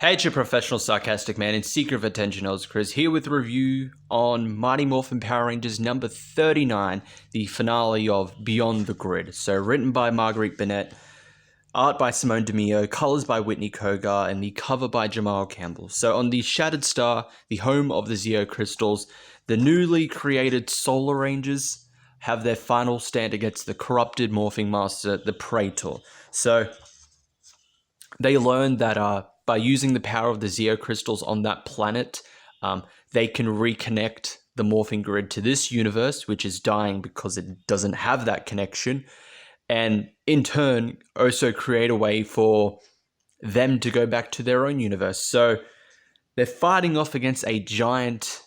Hey, it's your professional sarcastic man and seeker of attention, Chris, here with a review on Mighty Morphin Power Rangers number 39, the finale of Beyond the Grid. So written by Marguerite Bennett, art by Simone DeMeo, colors by Whitney Kogar, and the cover by Jamal Campbell. So on the Shattered Star, the home of the Zeo Crystals, the newly created Solar Rangers have their final stand against the corrupted morphing master, the Praetor. So they learned that by using the power of the Zeo Crystals on that planet, they can reconnect the morphing grid to this universe, which is dying because it doesn't have that connection, and in turn also create a way for them to go back to their own universe. So they're fighting off against a giant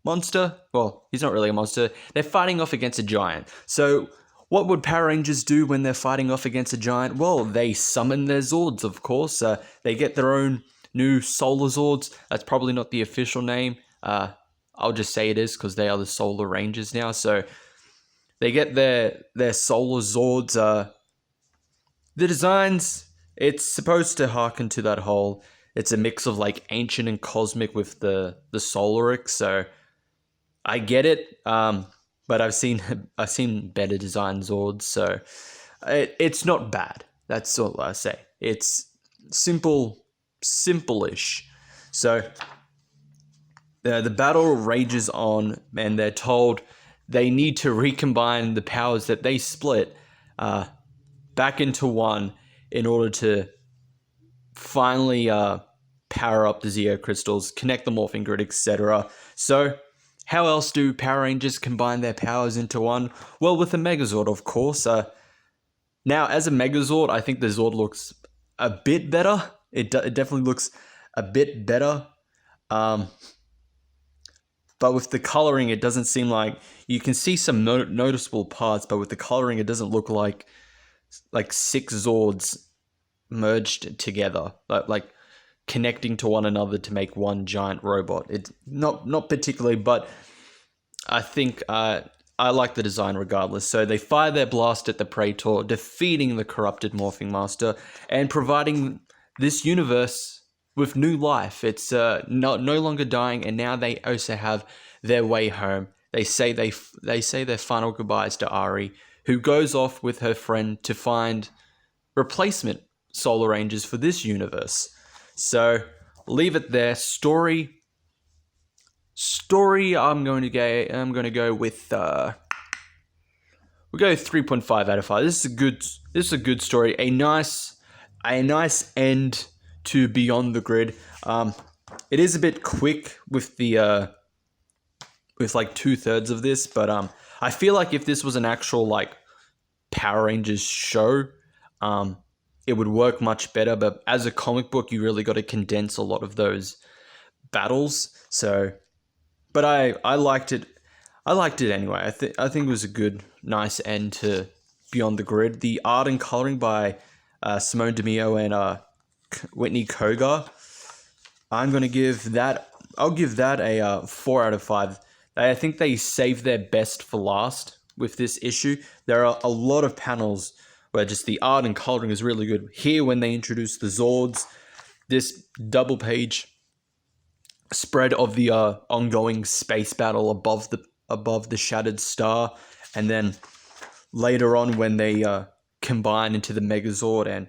monster. Well, he's not really a monster. They're fighting off against a giant. So what would Power Rangers do when they're fighting off against a giant? Well, they summon their Zords, of course. They get their own new Solar Zords. That's probably not the official name. I'll just say it is because they are the Solar Rangers now. So they get their Solar Zords. The designs, it's supposed to harken to that whole, it's a mix of like ancient and cosmic with the Solaric. So I get it. But I've seen better design Zords, so it's not bad. That's all I say. It's simple-ish. So the battle rages on, and they're told they need to recombine the powers that they split back into one in order to finally power up the Zeo Crystals, connect the morphing grid, etc. So how else do Power Rangers combine their powers into one? Well, with a Megazord, of course. Now, as a Megazord, I think the Zord looks a bit better. It definitely looks a bit better. But with the coloring, it doesn't seem like... You can see some noticeable parts, but with the coloring, it doesn't look like 6 Zords merged together. Like connecting to one another to make one giant robot. It's not particularly, but I think I like the design regardless. So they fire their blast at the Praetor, defeating the corrupted morphing master and providing this universe with new life. It's no longer dying, and now they also have their way home. They say their final goodbyes to Ari, who goes off with her friend to find replacement Solar Rangers for this universe. So leave it there. Story. I'm going to go with we'll go 3.5 out of 5. This is a good story. A nice end to Beyond the Grid. It is a bit quick with the with like 2/3 of this, but I feel like if this was an actual like Power Rangers show, it would work much better. But as a comic book, you really got to condense a lot of those battles. So, but I liked it. I liked it anyway. I think it was a good, nice end to Beyond the Grid. The art and coloring by Simone DeMeo and Whitney Kogar. I'm gonna give that. I'll give that a 4 out of 5. I think they saved their best for last with this issue. There are a lot of panels where just the art and coloring is really good. Here, when they introduce the Zords, this double page spread of the ongoing space battle above the Shattered Star, and then later on when they combine into the Megazord and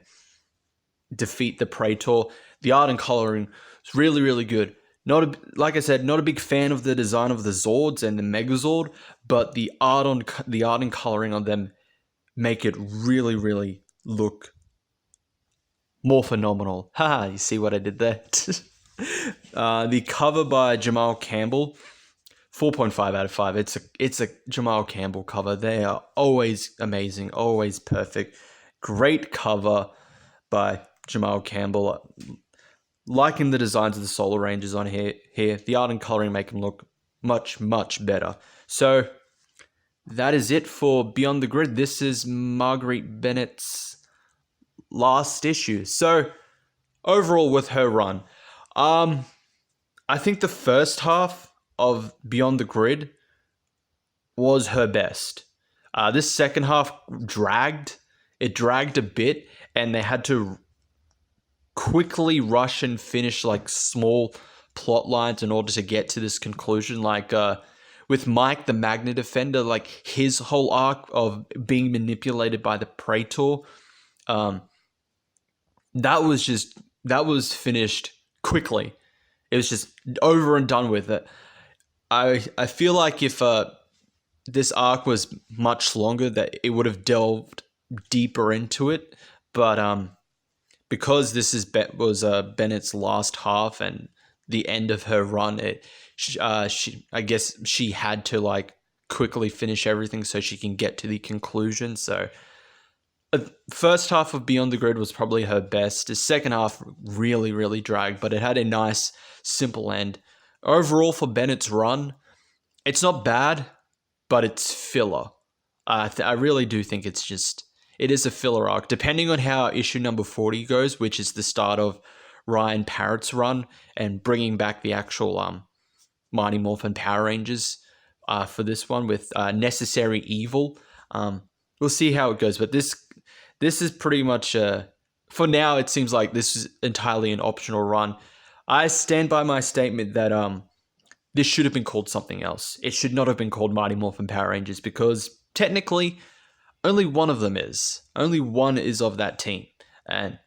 defeat the Praetor, the art and coloring is really, really good. Like I said, not a big fan of the design of the Zords and the Megazord, but the art and coloring on them make it really, really look more phenomenal. Haha, you see what I did there? The cover by Jamal Campbell, 4.5 out of 5. It's a Jamal Campbell cover. They are always amazing, always perfect. Great cover by Jamal Campbell. Liking the designs of the Solar Rangers on here. The art and coloring make them look much, much better. So that is it for Beyond the Grid. This is Marguerite Bennett's last issue. So overall with her run, I think the first half of Beyond the Grid was her best. This second half dragged. It dragged a bit, and they had to quickly rush and finish like small plot lines in order to get to this conclusion. Like with Mike the Magna Defender, like his whole arc of being manipulated by the Praetor, um, that was finished quickly. It was just over and done with it. I feel like if this arc was much longer, that it would have delved deeper into it. But because this was Bennett's last half and the end of her run, I guess she had to like quickly finish everything so she can get to the conclusion. So first half of Beyond the Grid was probably her best. The second half really, really dragged, but it had a nice, simple end. Overall, for Bennett's run, it's not bad, but it's filler. I really do think it is a filler arc. Depending on how issue number 40 goes, which is the start of Ryan Parrott's run and bringing back the actual Mighty Morphin Power Rangers for this one with Necessary Evil. We'll see how it goes, but this is pretty much for now. It seems like this is entirely an optional run. I stand by my statement that this should have been called something else. It should not have been called Mighty Morphin Power Rangers because technically only one of them is. Only one is of that team. And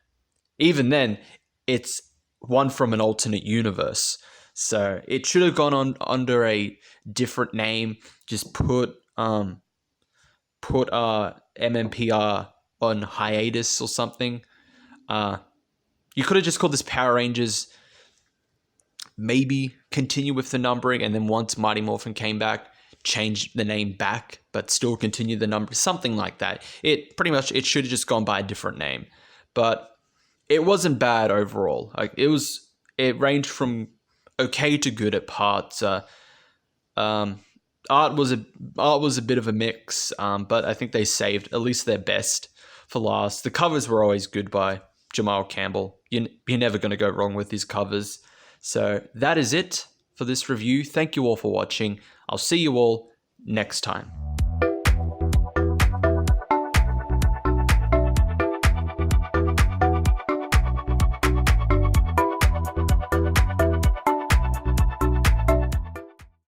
even then, it's one from an alternate universe. So it should have gone on under a different name. Just put MMPR on hiatus or something. You could have just called this Power Rangers. Maybe continue with the numbering, and then once Mighty Morphin came back, change the name back, but still continue the number, something like that. It should have just gone by a different name, but it wasn't bad overall. Like it ranged from okay to good at parts. Art was a bit of a mix, but I think they saved at least their best for last. The covers were always good by Jamal Campbell. You're never going to go wrong with his covers. So that is it for this review. Thank you all for watching. I'll see you all next time.